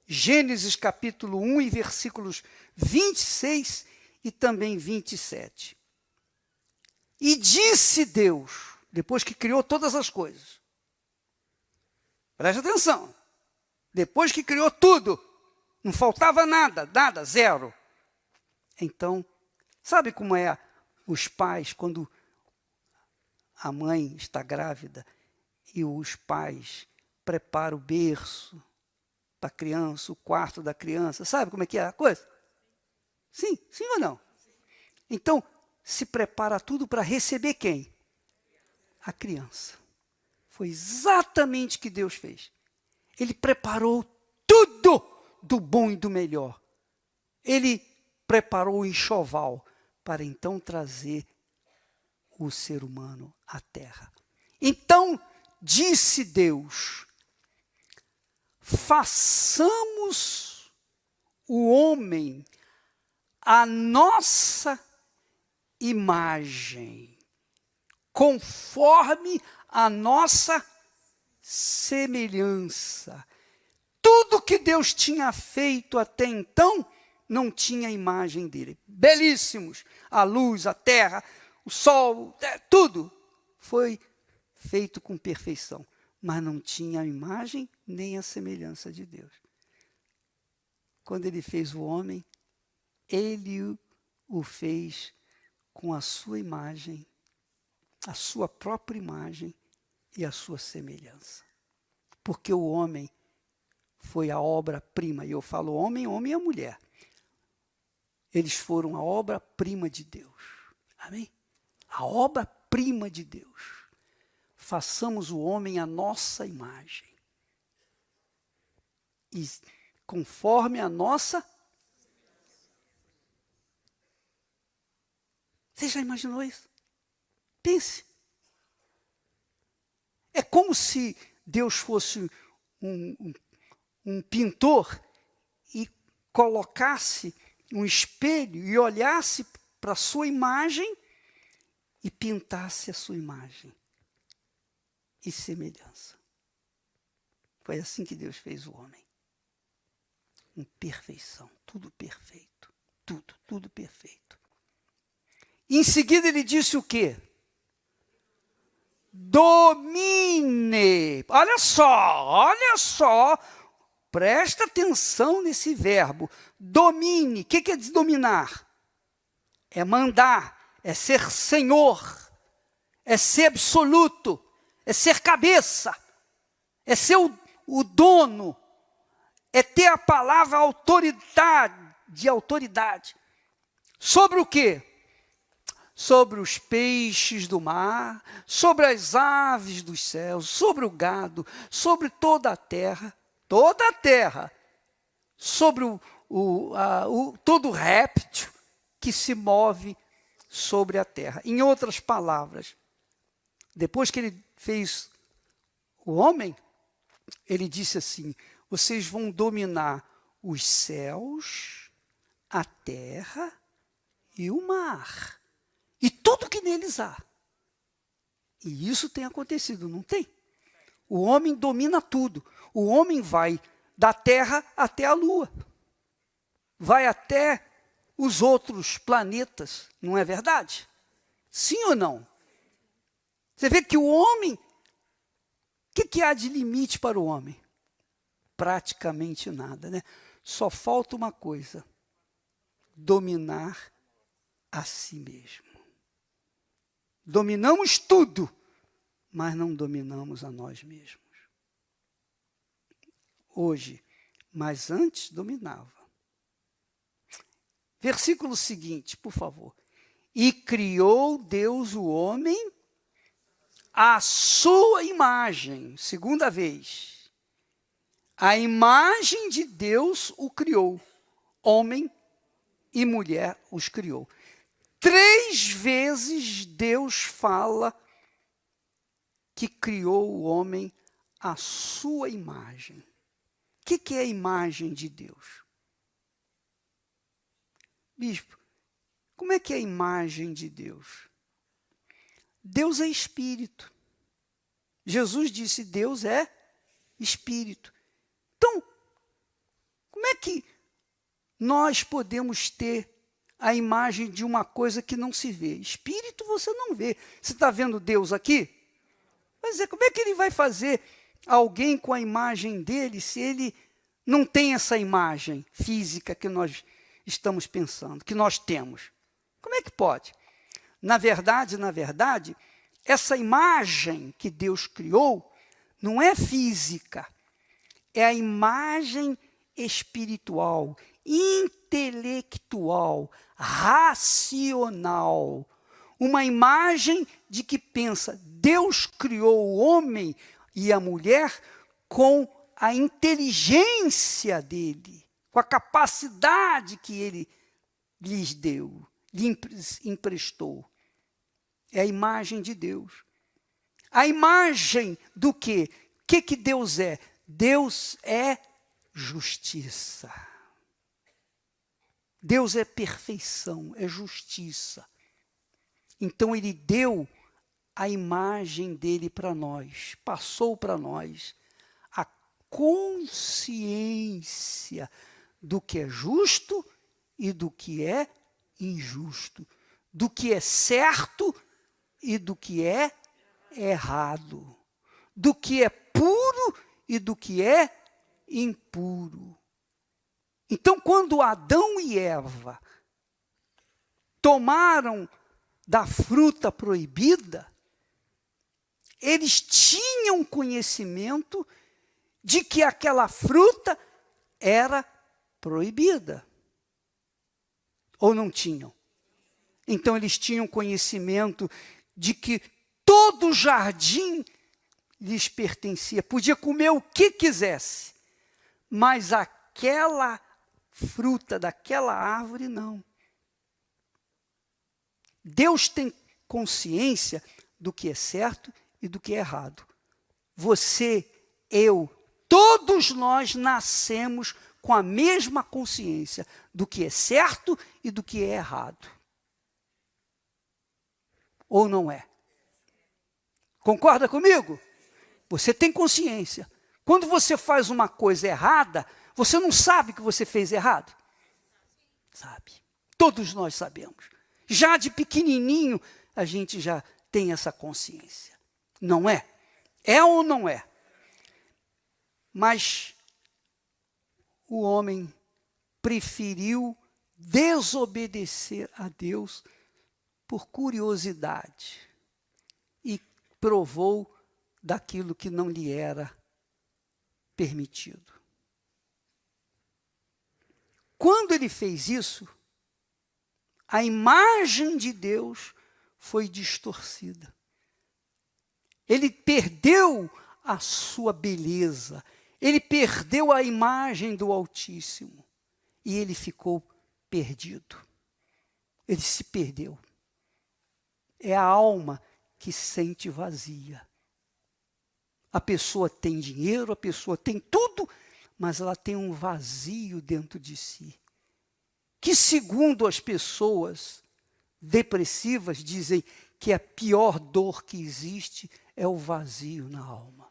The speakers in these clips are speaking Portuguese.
Gênesis capítulo 1 e versículos 26 e também 27. E disse Deus, depois que criou todas as coisas, preste atenção, depois que criou tudo, não faltava nada, zero. Então, sabe como é os pais quando a mãe está grávida e os pais preparam o berço para a criança, o quarto da criança, sabe como é que é a coisa? Sim ou não? Então, se prepara tudo para receber quem? A criança. Foi exatamente o que Deus fez. Ele preparou tudo do bom e do melhor. Ele preparou o enxoval para então trazer o ser humano à terra. Então, disse Deus, façamos o homem à nossa imagem, conforme a nossa semelhança. Tudo que Deus tinha feito até então, não tinha imagem dele. Belíssimos, a luz, a terra, o sol, tudo foi feito com perfeição, mas não tinha a imagem nem a semelhança de Deus. Quando ele fez o homem, ele o fez com a sua imagem, a sua própria imagem e a sua semelhança. Porque o homem foi a obra-prima, e eu falo homem e a mulher. Eles foram a obra-prima de Deus. Amém? A obra-prima de Deus. Façamos o homem à nossa imagem. E conforme a nossa... Você já imaginou isso? Pense. É como se Deus fosse um pintor e colocasse um espelho e olhasse para a sua imagem e pintasse a sua imagem e semelhança. Foi assim que Deus fez o homem. Com perfeição, tudo perfeito. Tudo perfeito. Em seguida ele disse o quê? Domine. Olha só. Presta atenção nesse verbo. Domine. O que é dominar? É mandar, é ser senhor, é ser absoluto, é ser cabeça, é ser o dono, é ter a palavra autoridade. Sobre o quê? Sobre os peixes do mar, sobre as aves dos céus, sobre o gado, sobre toda a terra, sobre todo réptil que se move sobre a terra. Em outras palavras, depois que ele fez o homem, ele disse assim, vocês vão dominar os céus, a terra e o mar. E tudo que neles há. E isso tem acontecido, não tem? O homem domina tudo. O homem vai da terra até a lua. Vai até os outros planetas, não é verdade? Sim ou não? Você vê que o homem, o que há de limite para o homem? Praticamente nada, né? Só falta uma coisa, dominar a si mesmo. Dominamos tudo, mas não dominamos a nós mesmos. Hoje, mas antes dominava. Versículo seguinte, por favor. E criou Deus o homem à sua imagem. Segunda vez. A imagem de Deus o criou. Homem e mulher os criou. 3 vezes Deus fala que criou o homem à sua imagem. O que é a imagem de Deus? Bispo, como é que é a imagem de Deus? Deus é espírito. Jesus disse, Deus é espírito. Então, que nós podemos ter a imagem de uma coisa que não se vê? Espírito você não vê. Você está vendo Deus aqui? Mas como é que ele vai fazer alguém com a imagem dele se ele não tem essa imagem física que nós estamos pensando, que nós temos? Como é que pode? Na verdade, essa imagem que Deus criou não é física, é a imagem espiritual, intelectual, racional. Uma imagem de que pensa, Deus criou o homem e a mulher com a inteligência dele, com a capacidade que ele lhes deu, lhe emprestou. É a imagem de Deus. A imagem do quê? O que Deus é? Deus é justiça. Deus é perfeição, é justiça. Então ele deu a imagem dele para nós, passou para nós a consciência do que é justo e do que é injusto, do que é certo e do que é errado, do que é puro e do que é impuro. Então, quando Adão e Eva tomaram da fruta proibida, eles tinham conhecimento de que aquela fruta era proibida. Ou não tinham? Então, eles tinham conhecimento de que todo o jardim lhes pertencia. Podia comer o que quisesse, mas aquela fruta daquela árvore, não. Deus tem consciência do que é certo e do que é errado. Você, eu, todos nós nascemos com a mesma consciência do que é certo e do que é errado. Ou não é? Concorda comigo? Você tem consciência. Quando você faz uma coisa errada, você não sabe que você fez errado? Sabe. Todos nós sabemos. Já de pequenininho, a gente já tem essa consciência. Não é? É ou não é? Mas o homem preferiu desobedecer a Deus por curiosidade e provou daquilo que não lhe era permitido. Quando ele fez isso, a imagem de Deus foi distorcida. Ele perdeu a sua beleza, ele perdeu a imagem do Altíssimo e ele ficou perdido. Ele se perdeu. É a alma que se sente vazia. A pessoa tem dinheiro, a pessoa tem tudo, mas ela tem um vazio dentro de si. Que, segundo as pessoas depressivas, dizem que a pior dor que existe é o vazio na alma.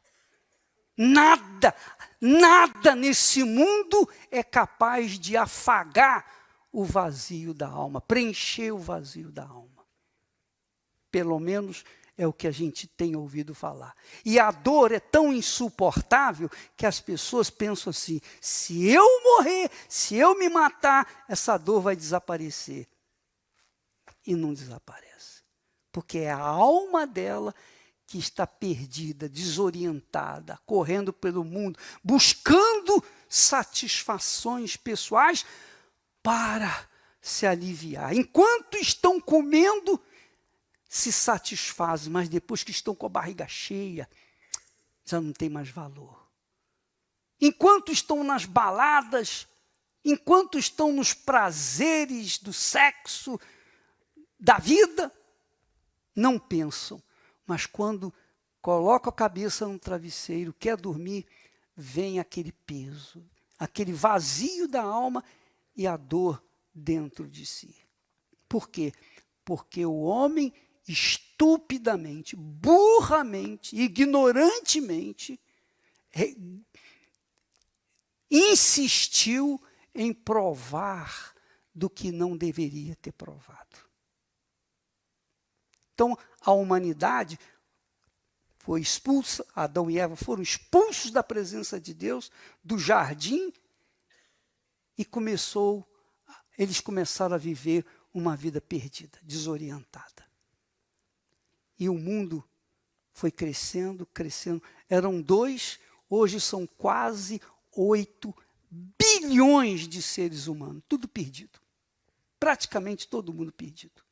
Nada nesse mundo é capaz de afagar o vazio da alma, preencher o vazio da alma. Pelo menos é o que a gente tem ouvido falar. E a dor é tão insuportável que as pessoas pensam assim, se eu morrer, se eu me matar, essa dor vai desaparecer. E não desaparece. Porque é a alma dela que está perdida, desorientada, correndo pelo mundo, buscando satisfações pessoais para se aliviar. Enquanto estão comendo, se satisfazem, mas depois que estão com a barriga cheia, já não tem mais valor. Enquanto estão nas baladas, enquanto estão nos prazeres do sexo, da vida, não pensam. Mas quando colocam a cabeça no travesseiro, quer dormir, vem aquele peso, aquele vazio da alma e a dor dentro de si. Por quê? Porque o homem estupidamente, burramente, ignorantemente, insistiu em provar do que não deveria ter provado. Então, a humanidade foi expulsa, Adão e Eva foram expulsos da presença de Deus, do jardim, e eles começaram a viver uma vida perdida, desorientada. E o mundo foi crescendo, crescendo. Eram 2, hoje são quase 8 bilhões de seres humanos, tudo perdido. Praticamente todo mundo perdido.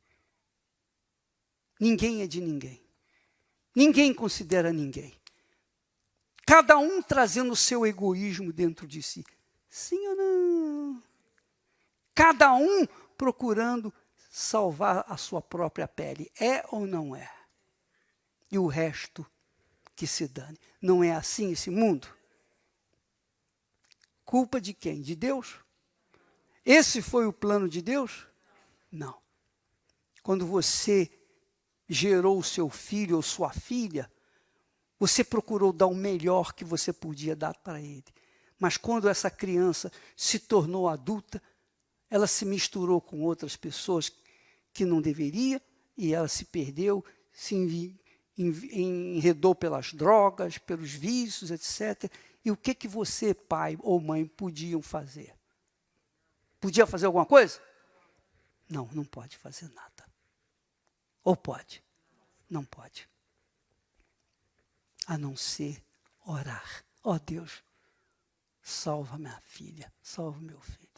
Ninguém é de ninguém. Ninguém considera ninguém. Cada um trazendo o seu egoísmo dentro de si. Sim ou não? Cada um procurando salvar a sua própria pele. É ou não é? E o resto que se dane. Não é assim esse mundo? Culpa de quem? De Deus? Esse foi o plano de Deus? Não. Quando você gerou o seu filho ou sua filha, você procurou dar o melhor que você podia dar para ele. Mas quando essa criança se tornou adulta, ela se misturou com outras pessoas que não deveria, e ela se perdeu, se enredou pelas drogas, pelos vícios, etc. E o que você, pai ou mãe, podiam fazer? Podia fazer alguma coisa? Não, não pode fazer nada. Ou pode? Não pode. A não ser orar. Ó Deus, salva minha filha, salva meu filho.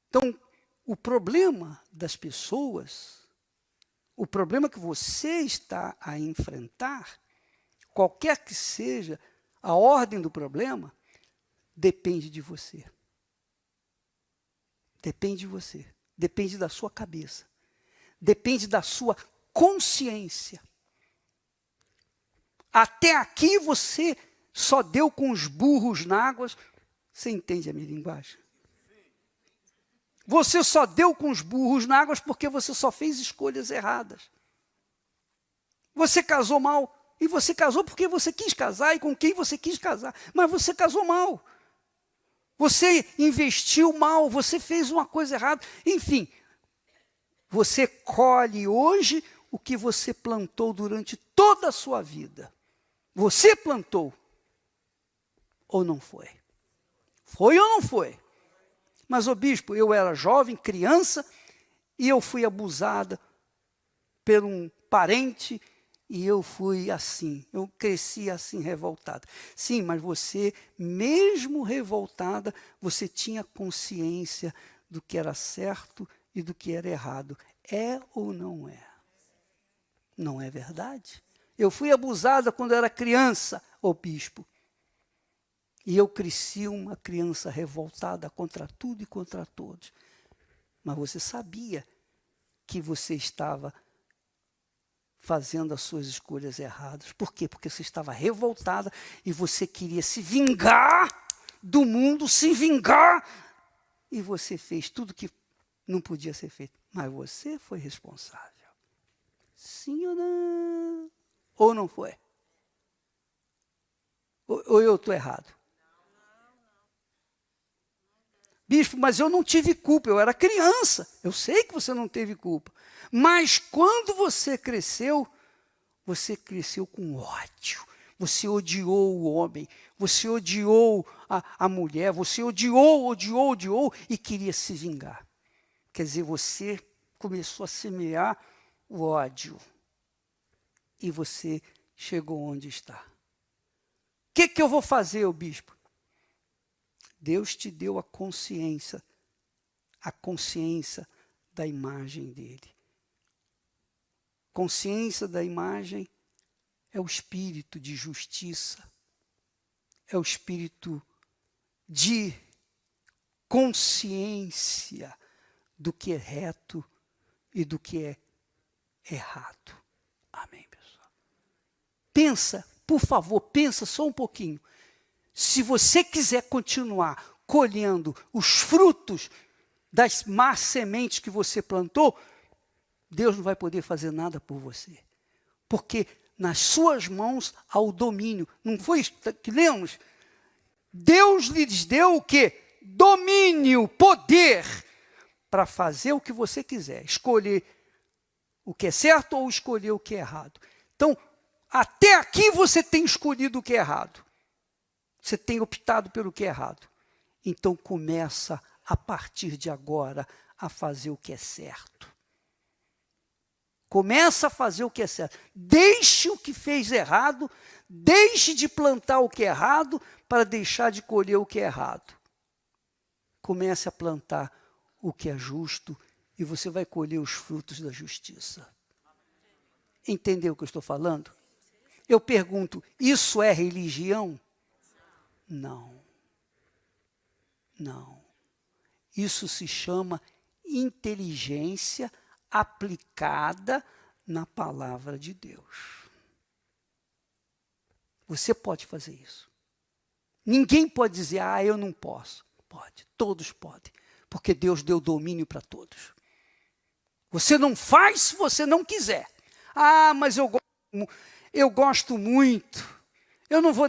Então, o problema das pessoas, o problema que você está a enfrentar, qualquer que seja a ordem do problema, depende de você. Depende de você. Depende da sua cabeça. Depende da sua consciência. Até aqui você só deu com os burros na água. Você entende a minha linguagem? Você só deu com os burros na água porque você só fez escolhas erradas. Você casou mal. E você casou porque você quis casar e com quem você quis casar. Mas você casou mal. Você investiu mal, você fez uma coisa errada. Enfim, você colhe hoje o que você plantou durante toda a sua vida. Você plantou. Ou não foi? Foi ou não foi? Mas, ô bispo, eu era jovem, criança, e eu fui abusada por um parente, e eu fui assim, eu cresci assim, revoltada. Sim, mas você, mesmo revoltada, você tinha consciência do que era certo e do que era errado. É ou não é? Não é verdade? Eu fui abusada quando era criança, ô bispo. E eu cresci uma criança revoltada contra tudo e contra todos. Mas você sabia que você estava fazendo as suas escolhas erradas. Por quê? Porque você estava revoltada e você queria se vingar do mundo, se vingar. E você fez tudo que não podia ser feito. Mas você foi responsável. Sim ou não? Ou não foi? Ou eu estou errado? Bispo, mas eu não tive culpa, eu era criança. Eu sei que você não teve culpa. Mas quando você cresceu com ódio. Você odiou o homem, você odiou a mulher, você odiou e queria se vingar. Quer dizer, você começou a semear o ódio. E você chegou onde está. O que eu vou fazer, ô bispo? Deus te deu a consciência da imagem dele. Consciência da imagem é o espírito de justiça, é o espírito de consciência do que é reto e do que é errado. Amém, pessoal? Pensa, por favor, pensa só um pouquinho. Se você quiser continuar colhendo os frutos das más sementes que você plantou, Deus não vai poder fazer nada por você. Porque nas suas mãos há o domínio. Não foi isso que lemos? Deus lhes deu o quê? Domínio, poder, para fazer o que você quiser. Escolher o que é certo ou escolher o que é errado. Então, até aqui você tem escolhido o que é errado. Você tem optado pelo que é errado. Então, começa a partir de agora a fazer o que é certo. Começa a fazer o que é certo. Deixe o que fez errado, deixe de plantar o que é errado para deixar de colher o que é errado. Comece a plantar o que é justo e você vai colher os frutos da justiça. Entendeu o que eu estou falando? Eu pergunto, isso é religião? Não. Não. Isso se chama inteligência aplicada na palavra de Deus. Você pode fazer isso. Ninguém pode dizer, eu não posso. Pode, todos podem, porque Deus deu domínio para todos. Você não faz se você não quiser. Mas eu gosto muito, eu não vou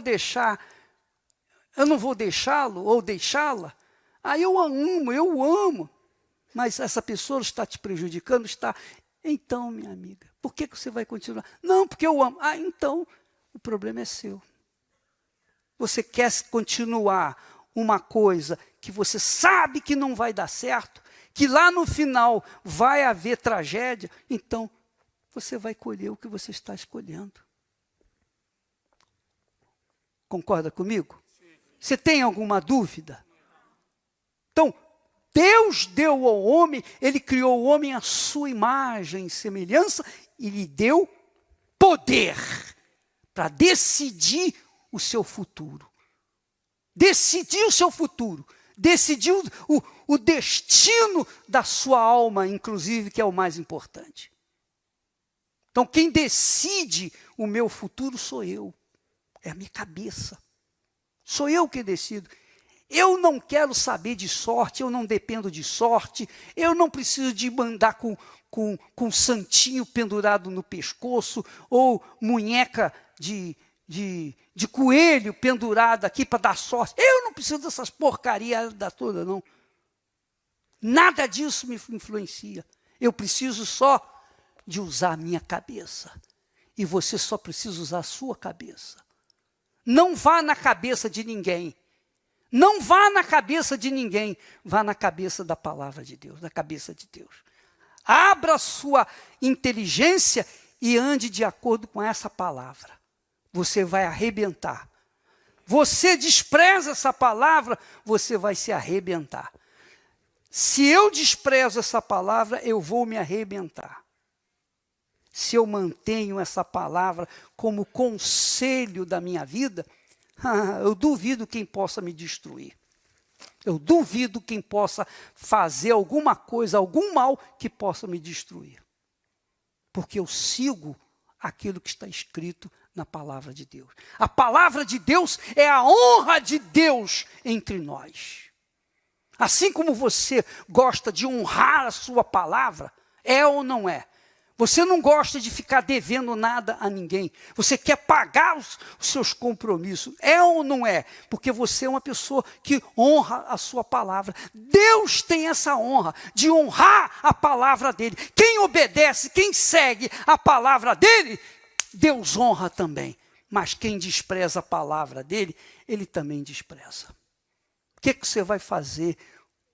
deixá-lo ou deixá-la. Eu amo. Mas essa pessoa está te prejudicando? Está. Então, minha amiga, por que você vai continuar? Não, porque eu amo. Então, o problema é seu. Você quer continuar uma coisa que você sabe que não vai dar certo, que lá no final vai haver tragédia, então você vai colher o que você está escolhendo. Concorda comigo? Você tem alguma dúvida? Então, Deus deu ao homem, Ele criou o homem à sua imagem e semelhança e lhe deu poder para decidir o seu futuro. Decidir o seu futuro. Decidir o destino da sua alma, inclusive, que é o mais importante. Então, quem decide o meu futuro sou eu. É a minha cabeça. Sou eu que decido. Eu não quero saber de sorte, eu não dependo de sorte, eu não preciso de andar com santinho pendurado no pescoço, ou munheca de coelho pendurada aqui para dar sorte. Eu não preciso dessas porcarias da toda, não. Nada disso me influencia. Eu preciso só de usar a minha cabeça. E você só precisa usar a sua cabeça. Não vá na cabeça de ninguém. Não vá na cabeça de ninguém, vá na cabeça da palavra de Deus, na cabeça de Deus. Abra a sua inteligência e ande de acordo com essa palavra. Você vai arrebentar. Você despreza essa palavra, você vai se arrebentar. Se eu desprezo essa palavra, eu vou me arrebentar. Se eu mantenho essa palavra como conselho da minha vida, eu duvido quem possa me destruir. Eu duvido quem possa fazer alguma coisa, algum mal que possa me destruir. Porque eu sigo aquilo que está escrito na palavra de Deus. A palavra de Deus é a honra de Deus entre nós. Assim como você gosta de honrar a sua palavra, é ou não é? Você não gosta de ficar devendo nada a ninguém. Você quer pagar os seus compromissos. É ou não é? Porque você é uma pessoa que honra a sua palavra. Deus tem essa honra de honrar a palavra dele. Quem obedece, quem segue a palavra dele, Deus honra também. Mas quem despreza a palavra dele, ele também despreza. O que você vai fazer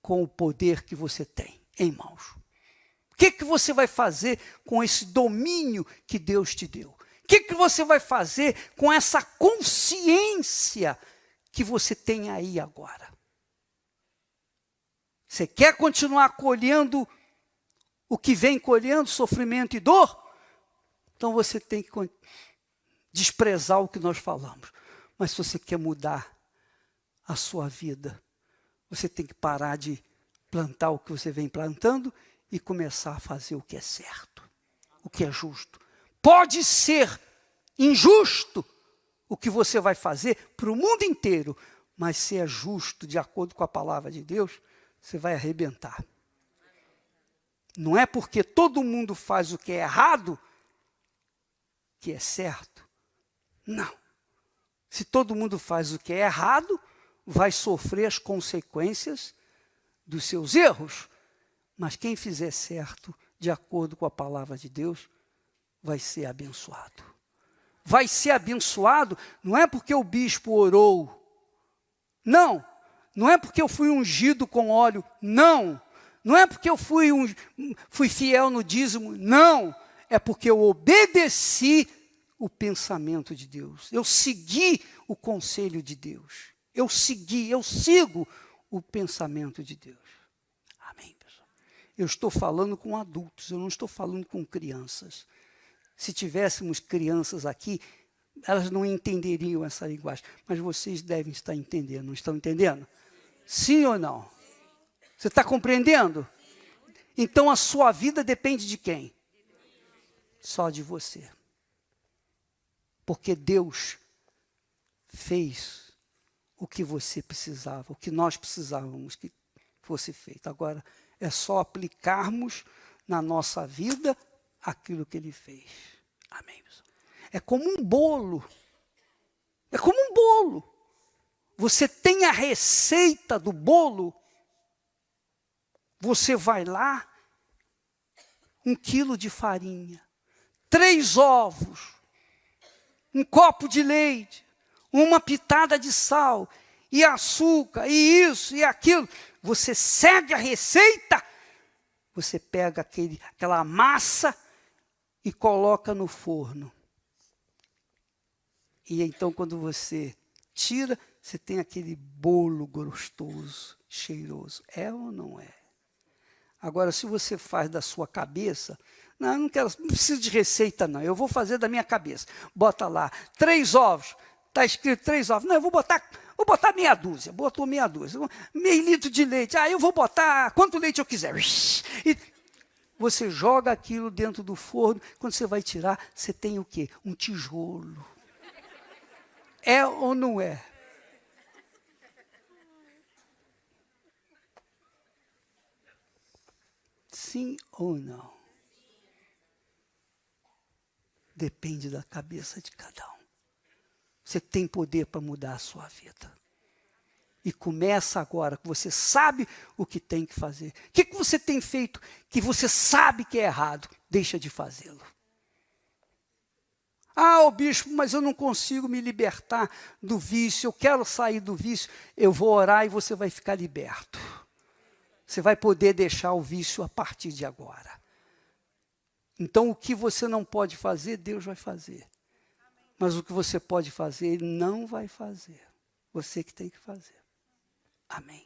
com o poder que você tem em mãos? O que você vai fazer com esse domínio que Deus te deu? O que você vai fazer com essa consciência que você tem aí agora? Você quer continuar colhendo o que vem colhendo, sofrimento e dor? Então você tem que desprezar o que nós falamos. Mas se você quer mudar a sua vida, você tem que parar de plantar o que você vem plantando e começar a fazer o que é certo, o que é justo. Pode ser injusto o que você vai fazer para o mundo inteiro, mas se é justo, de acordo com a palavra de Deus, você vai arrebentar. Não é porque todo mundo faz o que é errado, que é certo. Não. Se todo mundo faz o que é errado, vai sofrer as consequências dos seus erros. Mas quem fizer certo, de acordo com a palavra de Deus, vai ser abençoado. Vai ser abençoado, não é porque o bispo orou. Não. Não é porque eu fui ungido com óleo. Não. Não é porque eu fui fiel no dízimo. Não. É porque eu obedeci o pensamento de Deus. Eu segui o conselho de Deus. Eu sigo o pensamento de Deus. Amém, pessoal? Eu estou falando com adultos, eu não estou falando com crianças. Se tivéssemos crianças aqui, elas não entenderiam essa linguagem. Mas vocês devem estar entendendo, não estão entendendo? Sim ou não? Você está compreendendo? Então a sua vida depende de quem? Só de você. Porque Deus fez o que você precisava, o que nós precisávamos que fosse feito. Agora, é só aplicarmos na nossa vida aquilo que Ele fez. Amém. É como um bolo. É como um bolo. Você tem a receita do bolo, você vai lá, 1 quilo de farinha, 3 ovos, 1 copo de leite, uma pitada de sal, e açúcar, e isso, e aquilo. Você segue a receita, você pega aquela massa e coloca no forno. E então, quando você tira, você tem aquele bolo gostoso, cheiroso. É ou não é? Agora, se você faz da sua cabeça, não, não preciso de receita, não. Eu vou fazer da minha cabeça. Bota lá, 3 ovos. Está escrito 3 ovos. Não, eu vou botar meia dúzia. Botou meia dúzia. Meio litro de leite. Eu vou botar quanto leite eu quiser. E você joga aquilo dentro do forno. Quando você vai tirar, você tem o quê? Um tijolo. É ou não é? Sim ou não? Depende da cabeça de cada um. Você tem poder para mudar a sua vida. E começa agora, que você sabe o que tem que fazer. O que você tem feito que você sabe que é errado? Deixa de fazê-lo. Bispo, mas eu não consigo me libertar do vício, eu quero sair do vício. Eu vou orar e você vai ficar liberto. Você vai poder deixar o vício a partir de agora. Então, o que você não pode fazer, Deus vai fazer. Mas o que você pode fazer, Ele não vai fazer. Você que tem que fazer. Amém.